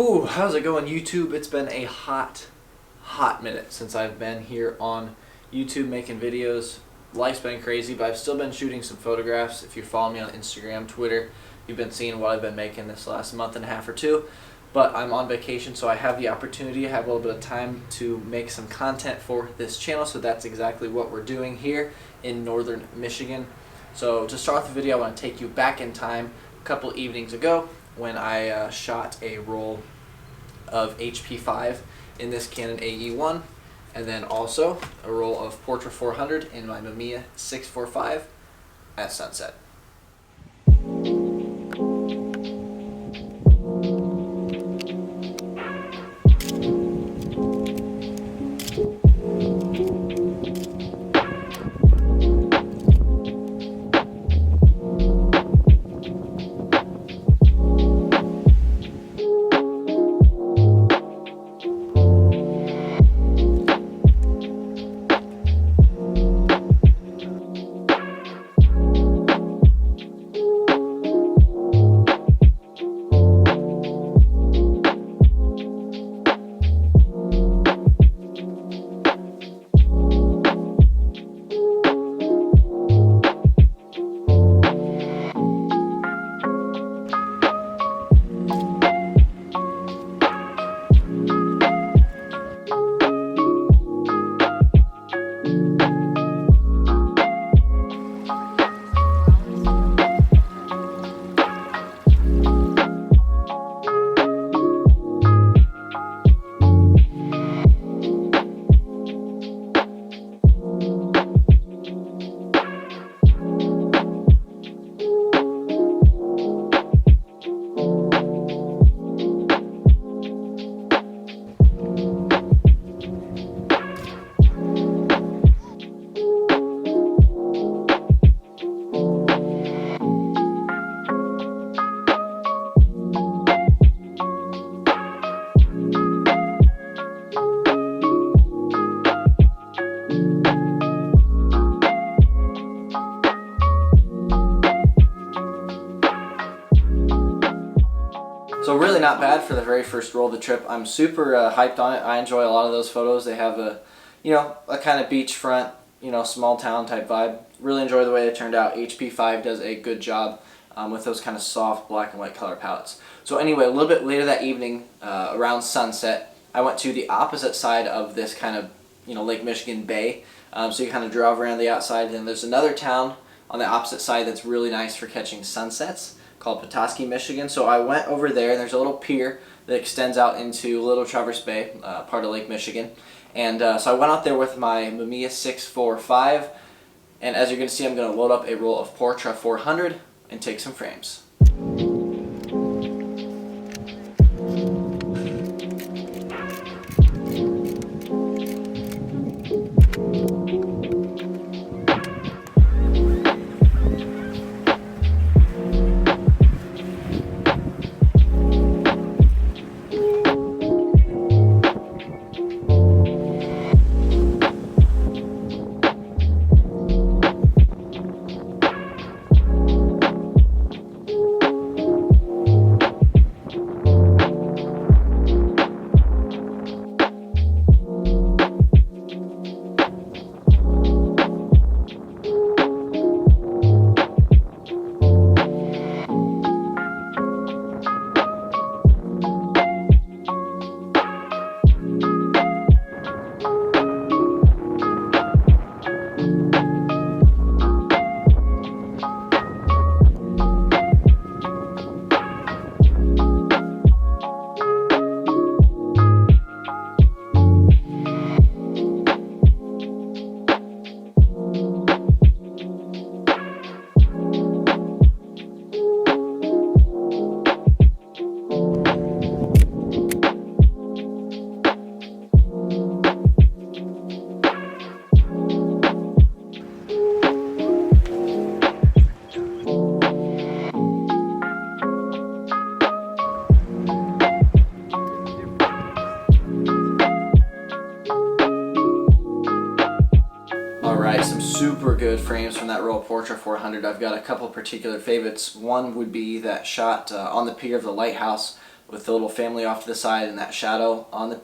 Ooh, how's it going, YouTube? It's been a hot minute since I've been here on YouTube making videos. Life's been crazy, but I've still been shooting some photographs. If you're following me on Instagram, Twitter, you've been seeing what I've been making this last month and a half or two. But I'm on vacation, so I have the opportunity, I have a little bit of time to make some content for this channel, so that's exactly what we're doing here in northern Michigan. So to start off the video, I want to take you back in time a couple evenings ago when I shot a roll of HP5 in this Canon AE1, and then also a roll of Portra 400 in my Mamiya 645 at sunset. So really not bad for the very first roll of the trip. I'm super hyped on it. I enjoy a lot of those photos. They have a kind of beachfront, small town type vibe. Really enjoy the way they turned out. HP5 does a good job with those kind of soft black and white color palettes. So anyway, a little bit later that evening, around sunset, I went to the opposite side of this kind of Lake Michigan Bay. So you kind of drive around the outside, and there's another town on the opposite side that's really nice for catching sunsets, called Petoskey, Michigan. So I went over there, and there's a little pier that extends out into Little Traverse Bay, part of Lake Michigan. And so I went out there with my Mamiya 645, and as you're going to see, I'm going to load up a roll of Portra 400 and take some frames. super good frames from that roll of Portra 400. I've got a couple particular favorites. One would be that shot on the pier of the lighthouse with the little family off to the side and that shadow on the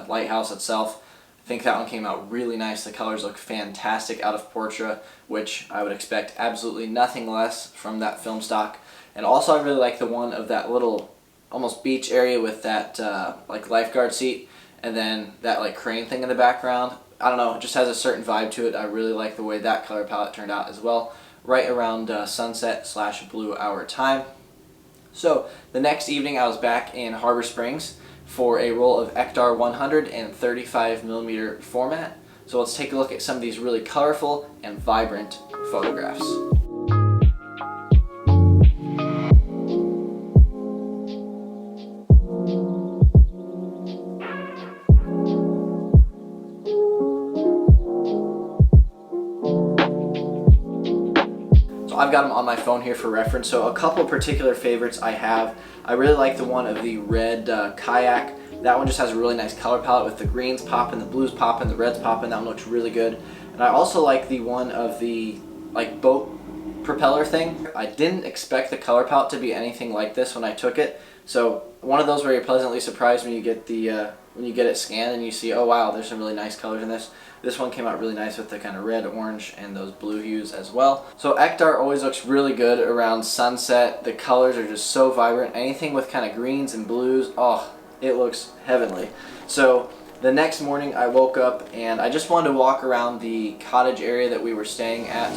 lighthouse itself. I think that one came out really nice. The colors look fantastic out of portra, which I would expect absolutely nothing less from that film stock. And also I really like the one of that little almost beach area with that like lifeguard seat and then that like crane thing in the background. I don't know, it just has a certain vibe to it. I really like the way that color palette turned out as well, right around sunset/blue hour time. So the next evening I was back in Harbor Springs for a roll of ektar 135mm format. So let's take a look at some of these really colorful and vibrant photographs. I've got them on my phone here for reference. So a couple of particular favorites I have. I really like the one of the red kayak. That one just has a really nice color palette with the greens popping, the blues popping, the reds popping. That one looks really good. And I also like the one of the like boat propeller thing. I didn't expect the color palette to be anything like this when I took it. So one of those where you're pleasantly surprised when you get the when you get it scanned and you see, oh wow, there's some really nice colors in this. This one came out really nice with the kind of red, orange, and those blue hues as well. So ektar always looks really good around sunset. The colors are just so vibrant. Anything with kind of greens and blues, oh, it looks heavenly. So the next morning I woke up and I just wanted to walk around the cottage area that we were staying at.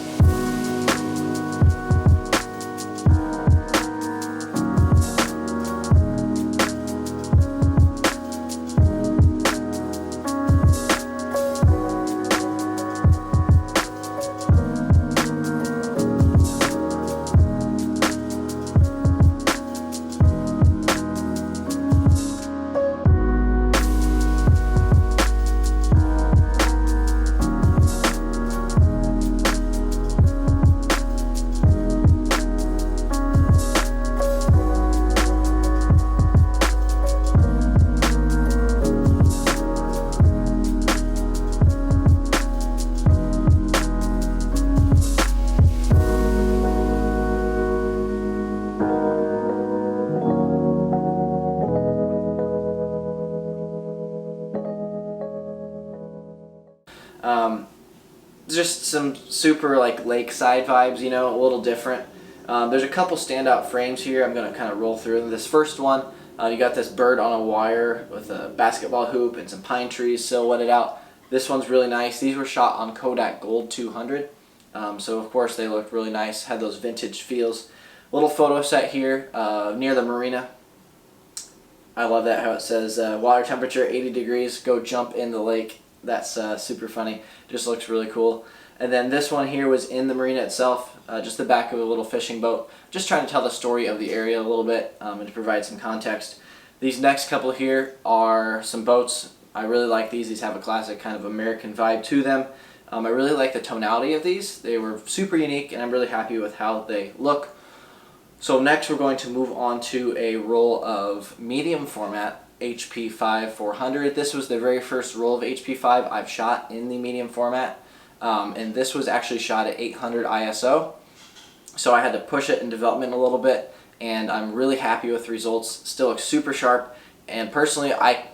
Just some super like lakeside vibes, you know, a little different. There's a couple standout frames here. I'm going to kind of roll through. This first one, you got this bird on a wire with a basketball hoop and some pine trees silhouetted out. This one's really nice. These were shot on Kodak Gold 200. So of course they looked really nice, had those vintage feels. Little photo set here near the marina. I love that how it says water temperature 80 degrees, go jump in the lake. That's super funny. Just looks really cool. And then this one here was in the marina itself, just the back of a little fishing boat. Just trying to tell the story of the area a little bit and to provide some context. These next couple here are some boats. I really like these. These have a classic kind of American vibe to them. I really like the tonality of these. They were super unique and I'm really happy with how they look. So next we're going to move on to a roll of medium format HP5 400. This was the very first roll of HP5 I've shot in the medium format, and this was actually shot at 800 ISO. So I had to push it in development a little bit, and I'm really happy with the results. Still looks super sharp, and personally I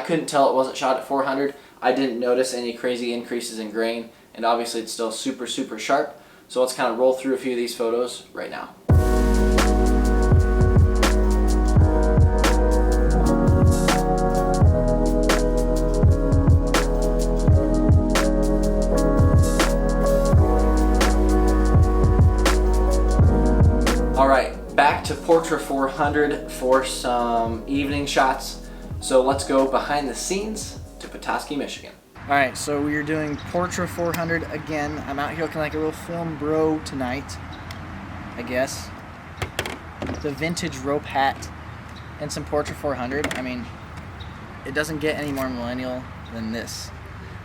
couldn't tell it wasn't shot at 400. I didn't notice any crazy increases in grain, and obviously it's still super sharp. So let's kind of roll through a few of these photos right now. Alright, back to Portra 400 for some evening shots. So let's go behind the scenes to Petoskey, Michigan. Alright, so we are doing Portra 400 again. I'm out here looking like a real film bro tonight, I guess. The vintage rope hat and some Portra 400. I mean, it doesn't get any more millennial than this.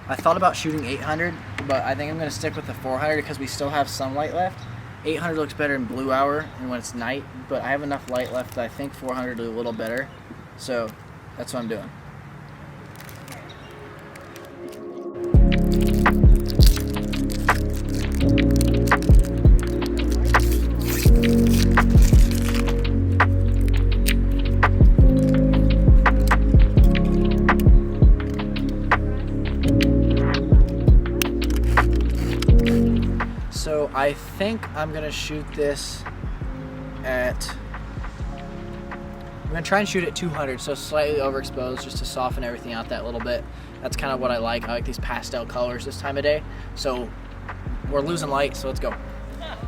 I thought about shooting 800, but I think I'm going to stick with the 400 because we still have some light left. 800 looks better in blue hour and when it's night, but I have enough light left that I think 400 will do a little better. So that's what I'm doing. think I'm gonna shoot this at, I'm gonna try and shoot at 200, so slightly overexposed just to soften everything out that little bit. That's kind of what I like. I like these pastel colors this time of day. So we're losing light, so let's go.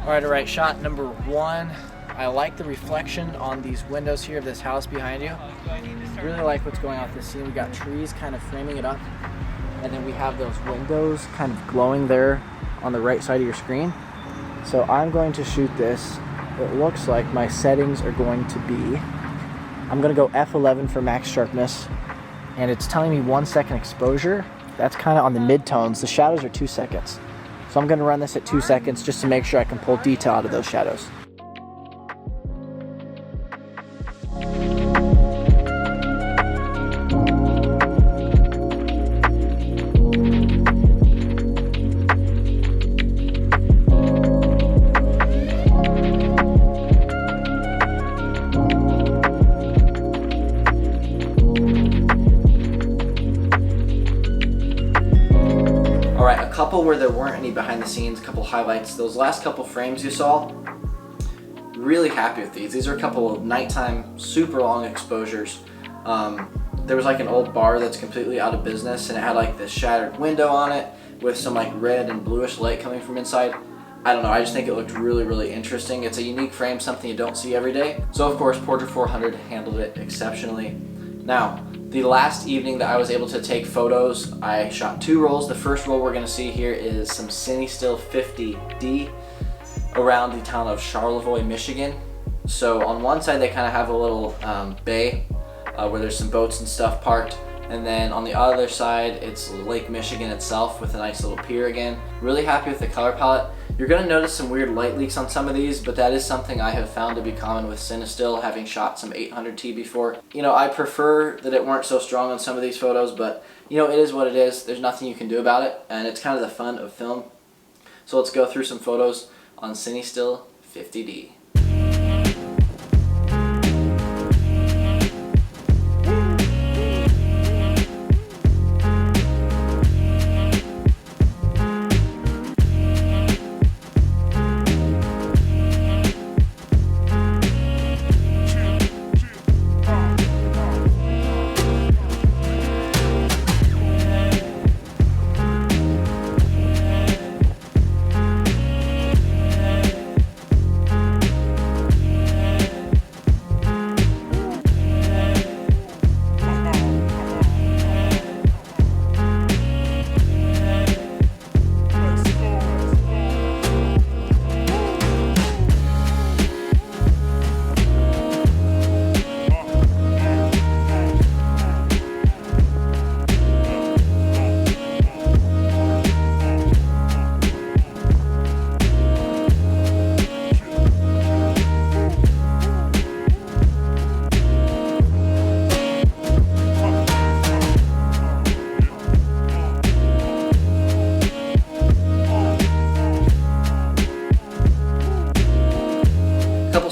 All right, shot number 1. I like the reflection on these windows here of this house behind you. Really like what's going on with this scene. We got trees kind of framing it up, and then we have those windows kind of glowing there on the right side of your screen. So I'm going to shoot this. It looks like my settings are going to be, I'm gonna go f11 for max sharpness, and it's telling me 1 second exposure. That's kind of on the mid-tones. The shadows are 2 seconds. So I'm gonna run this at 2 seconds just to make sure I can pull detail out of those shadows. Couple where there weren't any behind the scenes, couple highlights. Those last couple frames you saw, really happy with these. These are a couple of nighttime, super long exposures. There was like an old bar that's completely out of business, and it had like this shattered window on it with some like red and bluish light coming from inside. I don't know, I just think it looked really interesting. It's a unique frame, something you don't see every day. So of course, Portra 400 handled it exceptionally. Now, the last evening that I was able to take photos, I shot 2 rolls. The first roll we're gonna see here is some Cine Still 50D around the town of Charlevoix, Michigan. So on one side they kind of have a little bay where there's some boats and stuff parked. And then on the other side, it's Lake Michigan itself with a nice little pier again. Really happy with the color palette. You're gonna notice some weird light leaks on some of these, but that is something I have found to be common with Cinestill, having shot some 800T before. You know, I prefer that it weren't so strong on some of these photos, but you know, it is what it is. There's nothing you can do about it, and it's kind of the fun of film. So let's go through some photos on Cinestill 50D.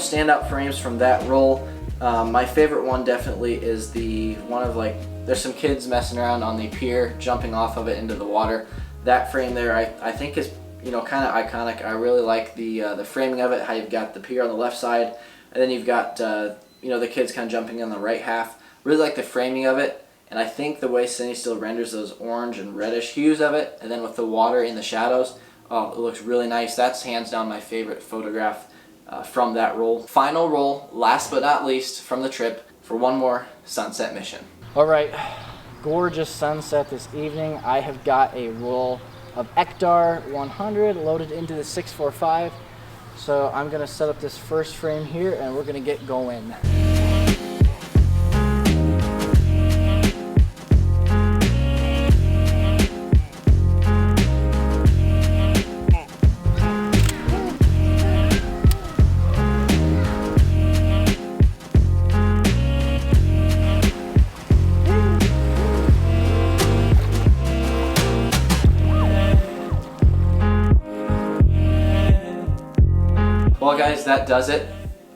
Standout frames from that roll. My favorite one definitely is the one of like, there's some kids messing around on the pier, jumping off of it into the water. That frame there I think is, you know, kind of iconic. I really like the framing of it, how you've got the pier on the left side, and then you've got you know, the kids kind of jumping on the right half. Really like the framing of it, and I think the way Cinestill renders those orange and reddish hues of it, and then with the water in the shadows, oh, it looks really nice. That's hands down my favorite photograph from that roll. Final roll, last but not least, from the trip for one more sunset mission. All right, gorgeous sunset this evening. I have got a roll of ektar 100 loaded into the 645. So I'm gonna set up this first frame here and we're gonna get going. Well guys, that does it.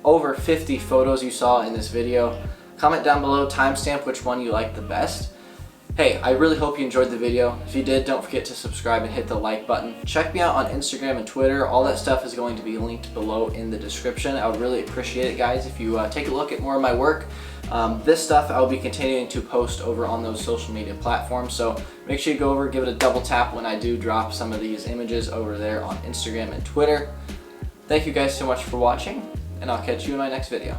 Over 50 photos you saw in this video. Comment down below, timestamp which one you liked the best. Hey, I really hope you enjoyed the video. If you did, don't forget to subscribe and hit the like button. Check me out on Instagram and Twitter. All that stuff is going to be linked below in the description. I would really appreciate it, guys, if you take a look at more of my work. This stuff I'll be continuing to post over on those social media platforms, so make sure you go over, give it a double tap when I do drop some of these images over there on Instagram and Twitter. Thank you guys so much for watching, and I'll catch you in my next video.